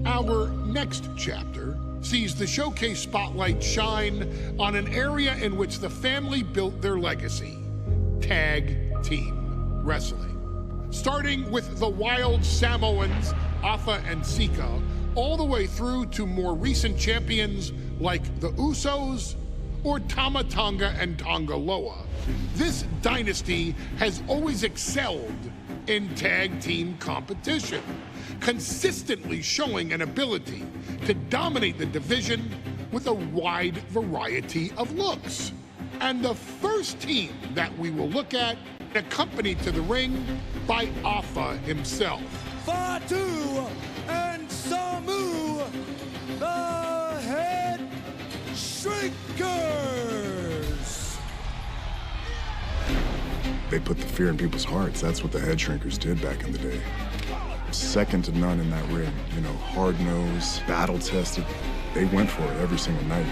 Our next chapter sees the showcase spotlight shine on an area in which the family built their legacy: tag team wrestling. Starting with the wild Samoans, Afa and Sika, all the way through to more recent champions like the Usos or Tama Tonga and Tonga Loa. This dynasty has always excelled in tag team competition, consistently showing an ability to dominate the division with a wide variety of looks. And the first team that we will look at, accompanied to the ring by Afa himself. Fatu and Samu, the Headshrinkers. They put the fear in people's hearts. That's what the Headshrinkers did back in the day. Second to none in that ring. You know, hard-nosed, battle-tested. They went for it every single night.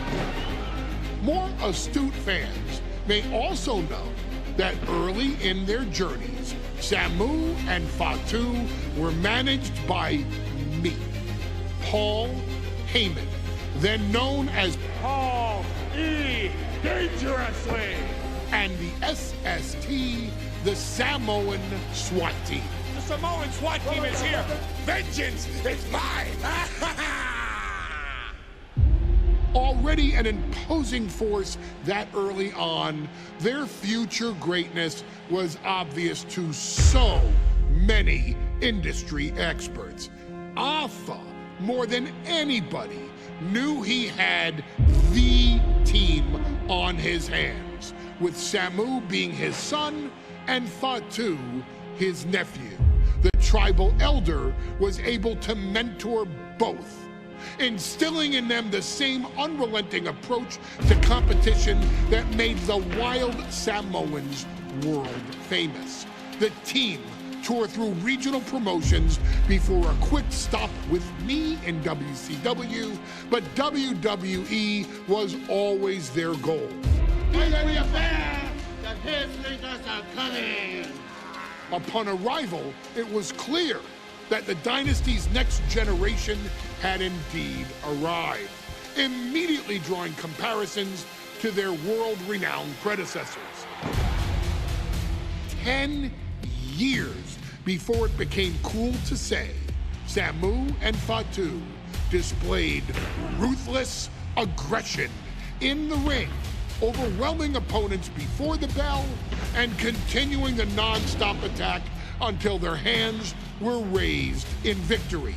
More astute fans may also know that early in their journeys, Samu and Fatu were managed by me, Paul Heyman, then known as Paul E. Dangerously, and the SST, the Samoan SWAT team. The Samoan SWAT team is here. Vengeance is mine! Already an imposing force that early on, their future greatness was obvious to so many industry experts. Afa, more than anybody, knew he had the team on his hands, with Samu being his son and Fatu his nephew. The tribal elder was able to mentor both, instilling in them the same unrelenting approach to competition that made the wild Samoans world famous. The team toured through regional promotions before a quick stop with me in WCW, but WWE was always their goal. The Headshrinkers are coming! Upon arrival, it was clear that the Dynasty's next generation had indeed arrived, immediately drawing comparisons to their world-renowned predecessors. 10 years before it became cool to say, Samu and Fatu displayed ruthless aggression in the ring, overwhelming opponents before the bell and continuing the non-stop attack until their hands were raised in victory.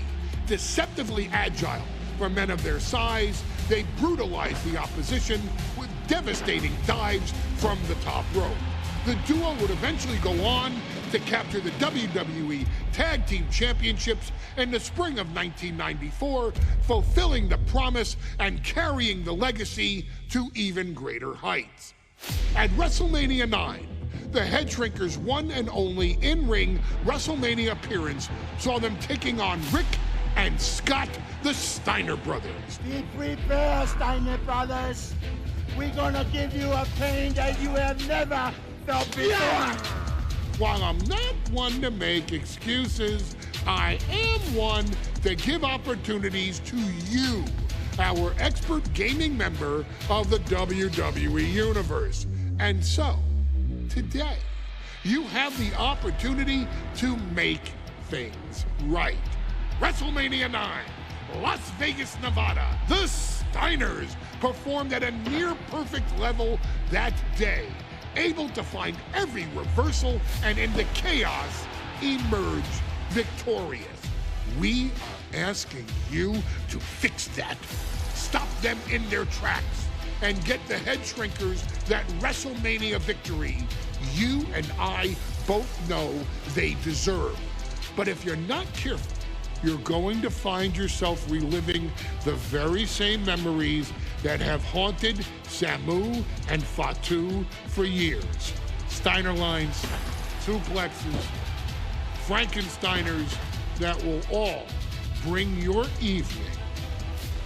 Deceptively agile for men of their size, they brutalized the opposition with devastating dives from the top rope. The duo would eventually go on to capture the WWE Tag Team Championships in the spring of 1994, fulfilling the promise and carrying the legacy to even greater heights. At WrestleMania 9, the Headshrinkers' one and only in-ring WrestleMania appearance saw them taking on Rick and Scott, the Steiner brothers. Be prepared, Steiner brothers. We're gonna give you a pain that you have never felt before. While I'm not one to make excuses, I am one to give opportunities to you, our expert gaming member of the WWE Universe. And so, today, you have the opportunity to make things right. WrestleMania 9, Las Vegas, Nevada. The Steiners performed at a near-perfect level that day, able to find every reversal and in the chaos emerge victorious. We are asking you to fix that, stop them in their tracks, and get the Headshrinkers that WrestleMania victory you and I both know they deserve. But if you're not careful, you're going to find yourself reliving the very same memories that have haunted Samu and Fatu for years. Steiner lines, suplexes, Frankensteiners that will all bring your evening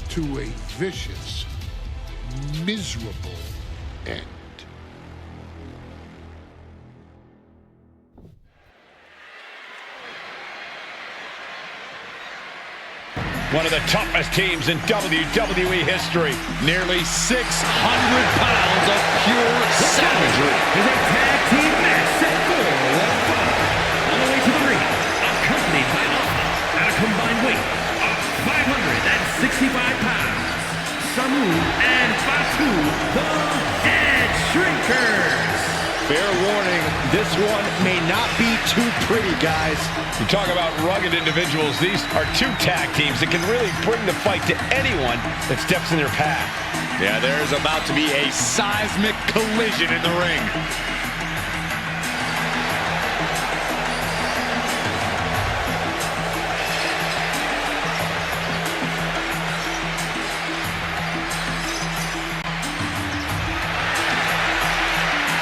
to a vicious, miserable end. One of the toughest teams in WWE history. Nearly 600 pounds of pure savagery. Is a tag team match set for one fall. On the way to the ring, accompanied by Alpha at a combined weight of 565 pounds. Samu and Fatu, the Headshrinkers. Fair warning, this one may not be too pretty, guys. You talk about rugged individuals. These are two tag teams that can really bring the fight to anyone that steps in their path. Yeah, there's about to be a seismic collision in the ring.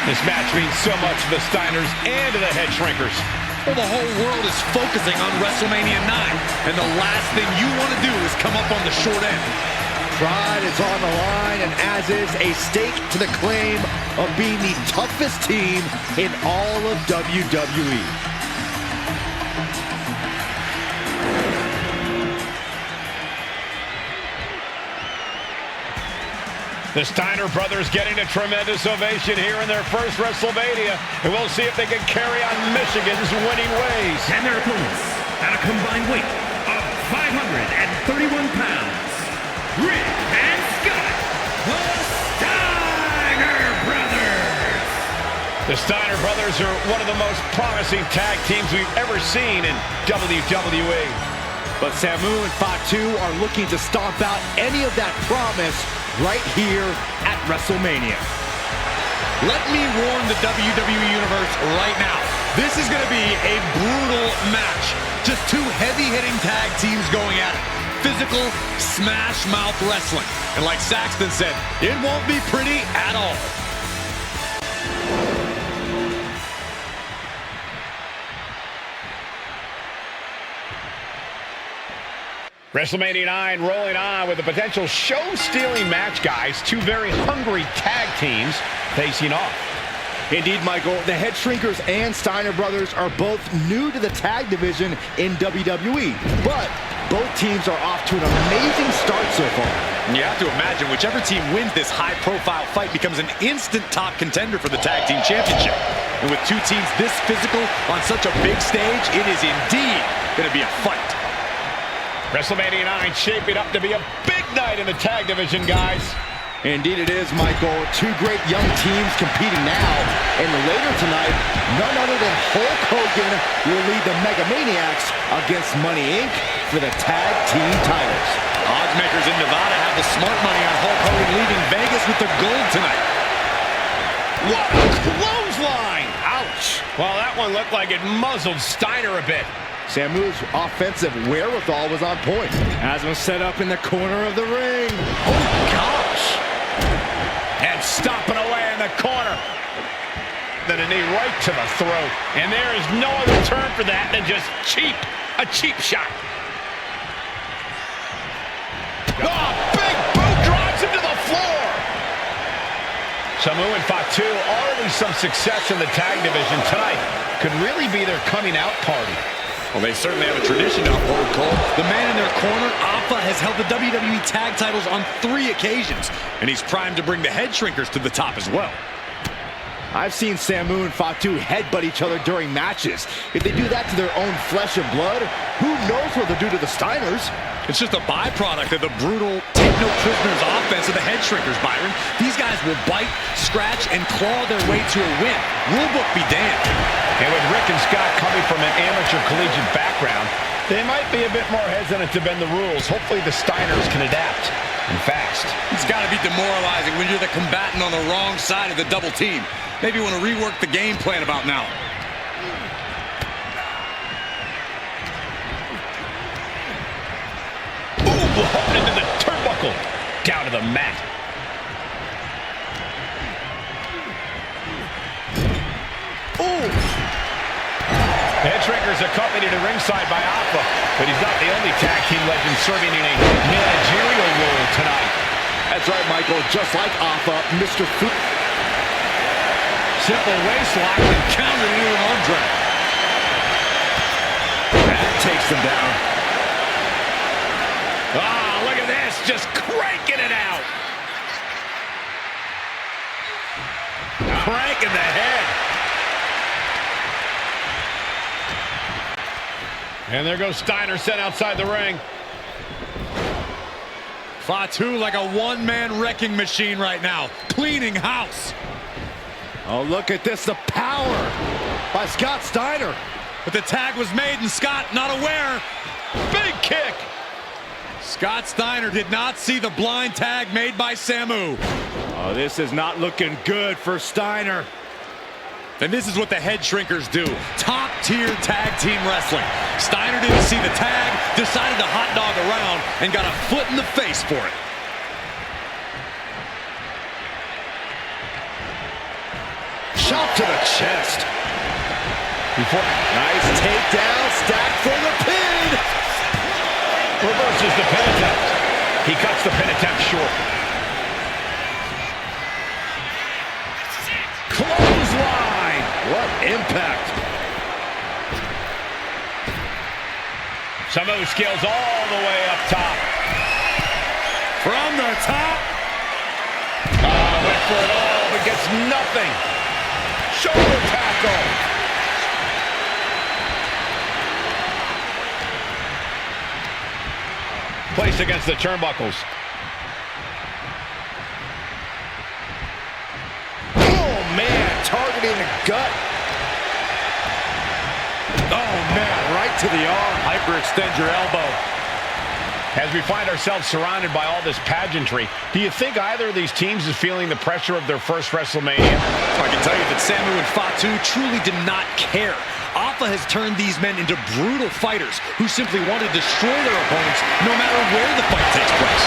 This match means so much to the Steiners and to the Headshrinkers. Well, the whole world is focusing on WrestleMania 9, and the last thing you want to do is come up on the short end. Pride is on the line, and as is a stake to the claim of being the toughest team in all of WWE. The Steiner brothers getting a tremendous ovation here in their first WrestleMania, and we'll see if they can carry on Michigan's winning ways. And their opponents at a combined weight of 531 pounds. Rick and Scott, the Steiner brothers. The Steiner brothers are one of the most promising tag teams we've ever seen in WWE. But Samu and Fatu are looking to stomp out any of that promise right here at WrestleMania. Let me warn the WWE Universe right now. This is going to be a brutal match. Just two heavy-hitting tag teams going at it. Physical, smash-mouth wrestling. And like Saxton said, it won't be pretty at all. WrestleMania 9 rolling on with a potential show-stealing match, guys. Two very hungry tag teams facing off. Indeed, Michael, the Headshrinkers and Steiner brothers are both new to the tag division in WWE, but both teams are off to an amazing start so far. You have to imagine whichever team wins this high-profile fight becomes an instant top contender for the Tag Team Championship. And with two teams this physical on such a big stage, it is indeed going to be a fight. WrestleMania 9 shaping up to be a big night in the tag division, guys. Indeed it is, Michael. Two great young teams competing now. And later tonight, none other than Hulk Hogan will lead the Mega Maniacs against Money Inc. for the tag team titles. Oddsmakers in Nevada have the smart money on Hulk Hogan leaving Vegas with the gold tonight. What a clothesline! Ouch! Well, that one looked like it muzzled Steiner a bit. Samu's offensive wherewithal was on point. As was set up in the corner of the ring. Oh, gosh! And stomping away in the corner. Then a knee right to the throat. And there is no other term for that than just cheap. A cheap shot. Oh, big boot drives him to the floor. Samu and Fatu already some success in the tag division tonight. Could really be their coming out party. Well, they certainly have a tradition to uphold, Cole. The man in their corner, Alpha, has held the WWE tag titles on 3 occasions, and he's primed to bring the Headshrinkers to the top as well. I've seen Samu and Fatu headbutt each other during matches. If they do that to their own flesh and blood, who knows what they'll do to the Steiners? It's just a byproduct of the brutal take-no-prisoners offense of the Headshrinkers, Byron. These guys will bite, scratch, and claw their way to a win. Rulebook be damned. And with Rick and Scott coming from an amateur collegiate background, they might be a bit more hesitant to bend the rules. Hopefully the Steiners can adapt, and fast. It's got to be demoralizing when you're the combatant on the wrong side of the double team. Maybe you want to rework the game plan about now. Ooh, hooked into the turnbuckle. Down to the mat. Ooh. The Headshrinkers accompanied to ringside by Alpha, but he's not the only tag team legend serving in a managerial role tonight. That's right, Michael. Just like Alpha, Mr. Fu... Simple waistlock and countered into an arm drag. That takes him down. it out. Crank in the head. And there goes Steiner, sent outside the ring. Fatu like a one-man wrecking machine right now, cleaning house. Oh, look at this, the power by Scott Steiner. But the tag was made and Scott not aware. Big kick. Scott Steiner did not see the blind tag made by Samu. Oh, this is not looking good for Steiner. And this is what the Headshrinkers do. Top-tier tag team wrestling. Steiner didn't see the tag, decided to hot dog around, and got a foot in the face for it. Shot to the chest. Nice takedown, stacked for the pin. Reverses the pin attempt. He cuts the pin attempt short. Clothesline. What impact. Some of those skills all the way up top. From the top. Went for it all, but gets nothing. Shoulder tackle. Placed against the turnbuckles. Oh, man, targeting the gut. Oh, man, Right to the arm. hyperextend your elbow. As we find ourselves surrounded by all this pageantry, do you think either of these teams is feeling the pressure of their first WrestleMania? I can tell you that Samu and Fatu truly did not care. Alpha has turned these men into brutal fighters who simply want to destroy their opponents no matter where the fight takes place.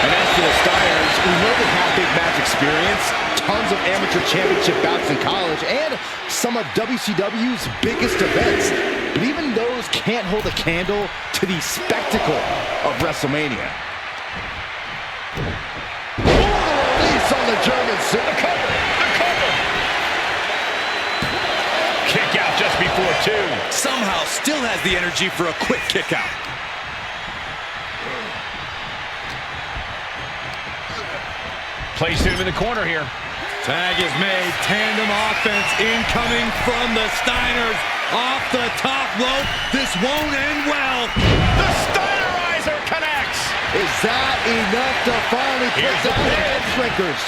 And as for the Steiners, we know they have big match experience, tons of amateur championship bouts in college, and some of WCW's biggest events. But even those can't hold a candle to the spectacle of WrestleMania. Release on the German suit. The cover. Kick out just before two. Somehow still has the energy for a quick kick out. Placed him in the corner here. Tag is made. Tandem offense incoming from the Steiners. Off the top rope. This won't end well. The Steinerizer connects. Is that enough to finally put Here's the down the pin. Headshrinkers?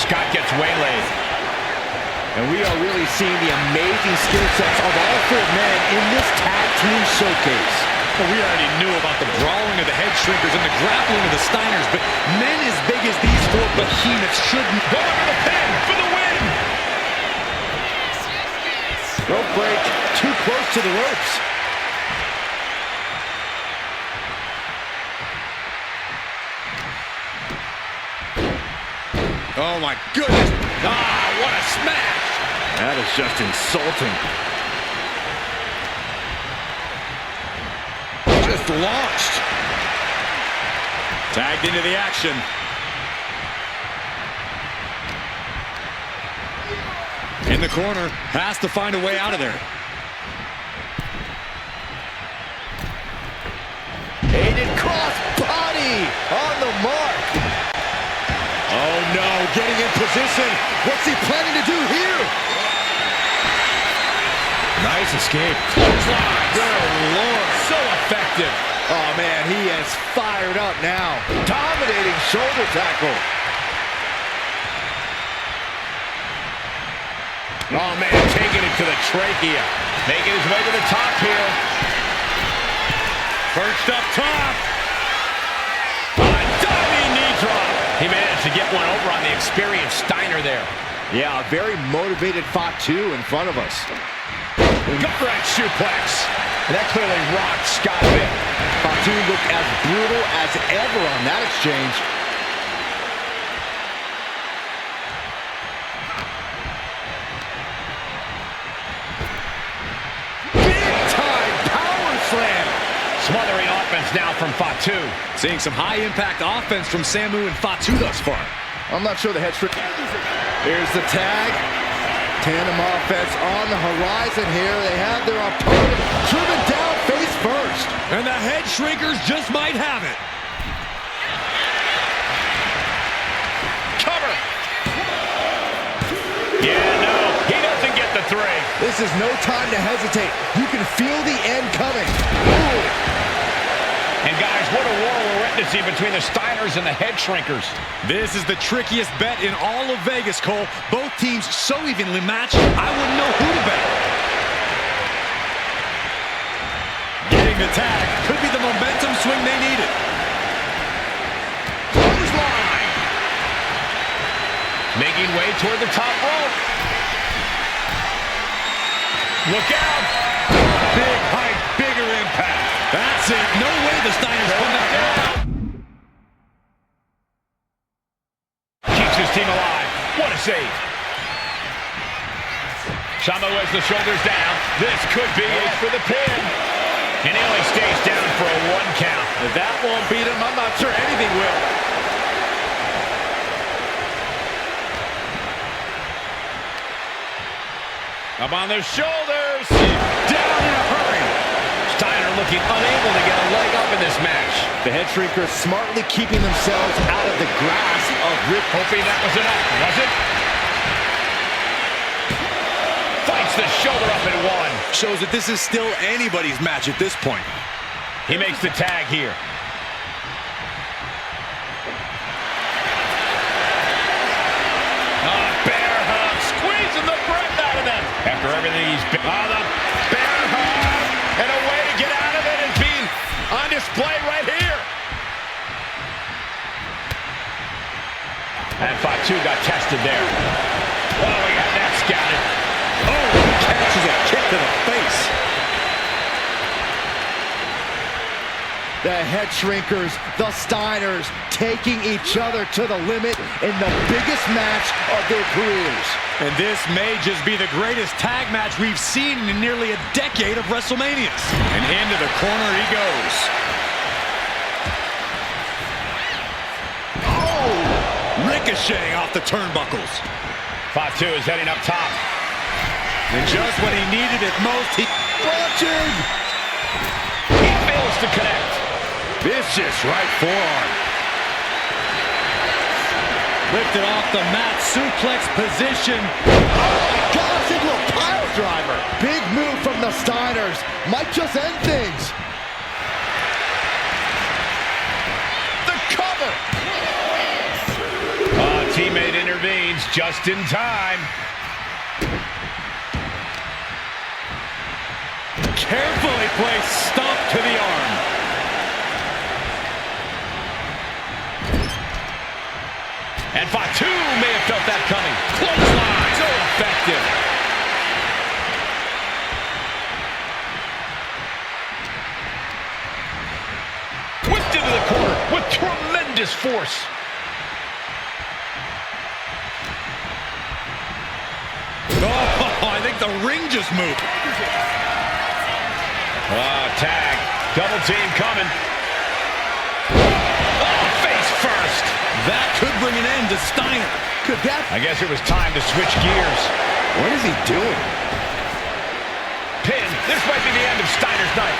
Scott gets waylaid. And we are really seeing the amazing skill sets of all four men in this tag team showcase. Well, we already knew about the brawling of the Headshrinkers and the grappling of the Steiners, but men as big as these four behemoths shouldn't. Going for the pin for the win. Rope break, too close to the ropes. Oh my goodness. Ah, what a smash. That is just insulting. Just launched. Tagged into the action. In the corner, has to find a way out of there. Aided cross body on the mark. Oh no, getting in position. What's he planning to do here? Nice escape. Clothesline. Good Lord. So effective. Oh man, he is fired up now. Dominating shoulder tackle. Oh man, taking it to the trachea. Making his way to the top here. Perched up top. Diving knee drop. He managed to get one over on the experienced Steiner there. Yeah, a very motivated Fatu in front of us. Gut wrench suplex. And that clearly rocked Scott a bit. Fatu looked as brutal as ever on that exchange. Big time power slam. Smart Smothering offense now from Fatu. Seeing some high-impact offense from Samu and Fatu thus far. I'm not sure the Headshrinkers. Here's the tag. Tandem offense on the horizon here. They have their opponent driven down face first. And the Headshrinkers just might have it. Cover. Yeah, no, he doesn't get the 3. This is no time to hesitate. You can feel the end coming. Ooh. And guys, what a war we're witnessing between the Steiners and the Headshrinkers. This is the trickiest bet in all of Vegas, Cole. Both teams so evenly matched, I wouldn't know who to bet. Getting the tag could be the momentum swing they needed. Clothesline. Making way toward the top rope. Look out. Big height, bigger impact. That's it. No way the Steiners come back down. Keeps his team alive. What a save. Shama has the shoulders down. This could be it for the pin. And he only stays down for a 1 count. If that won't beat him, I'm not sure anything will. Up on their shoulders. Down in a hurry. Steiner looking unable to get a leg up in this match. The Headshrinkers smartly keeping themselves out of the grasp of Rick. Hoping that was enough. Was it? Fights the shoulder up in 1. Shows that this is still anybody's match at this point. He makes the tag here. Bear hug. Squeezing the breath out of them. After everything he's been. The bear hug. And a way to get out of it is being on display right here. And Fatu got tested there. Oh, we got that scouted. Oh, he catches a kick to the face. The Headshrinkers, the Steiners, taking each other to the limit in the biggest match of their careers. And this may just be the greatest tag match we've seen in nearly a decade of WrestleManias. And into the corner he goes. Oh! Ricocheting off the turnbuckles. Fatu is heading up top. And just when he needed it most, he... Launching! He fails to connect. Vicious right forearm. Lifted off the mat, suplex position. Oh my gosh, into a pile driver. Big move from the Steiners. Might just end things. The cover. Teammate intervenes just in time. Carefully placed stomp to the arm. And Fatu may have felt that coming. Clothesline, so effective. Whipped into the corner with tremendous force. Oh, I think the ring just moved. Tag. Double team coming. Oh, face first. That could bring an end to Steiner. Could that... I guess it was time to switch gears. What is he doing? Pin. This might be the end of Steiner's night.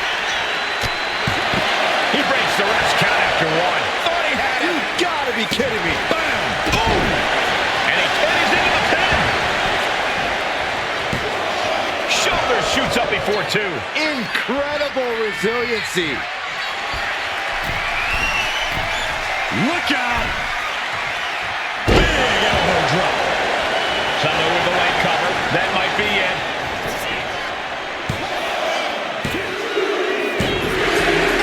He breaks the ref's count after 1. Thought he had it. You gotta be kidding me. Bam. Boom. And he's into the pin. Shoulder shoots up before 2. Incredible resiliency. Look out! Big elbow drop. Sumner with the leg cover. That might be it.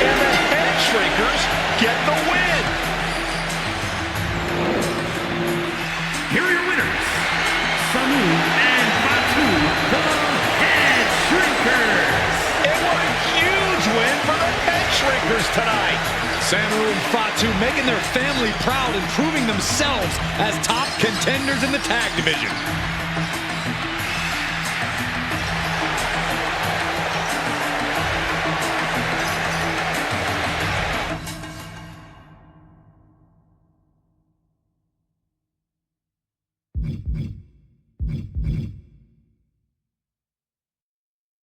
And the Headshrinkers get the win. Here are your winners, Samu and Fatu, the Headshrinkers. And what a huge win for the Headshrinkers tonight. Samu and Fatu making their family proud and proving themselves as top contenders in the tag division. you.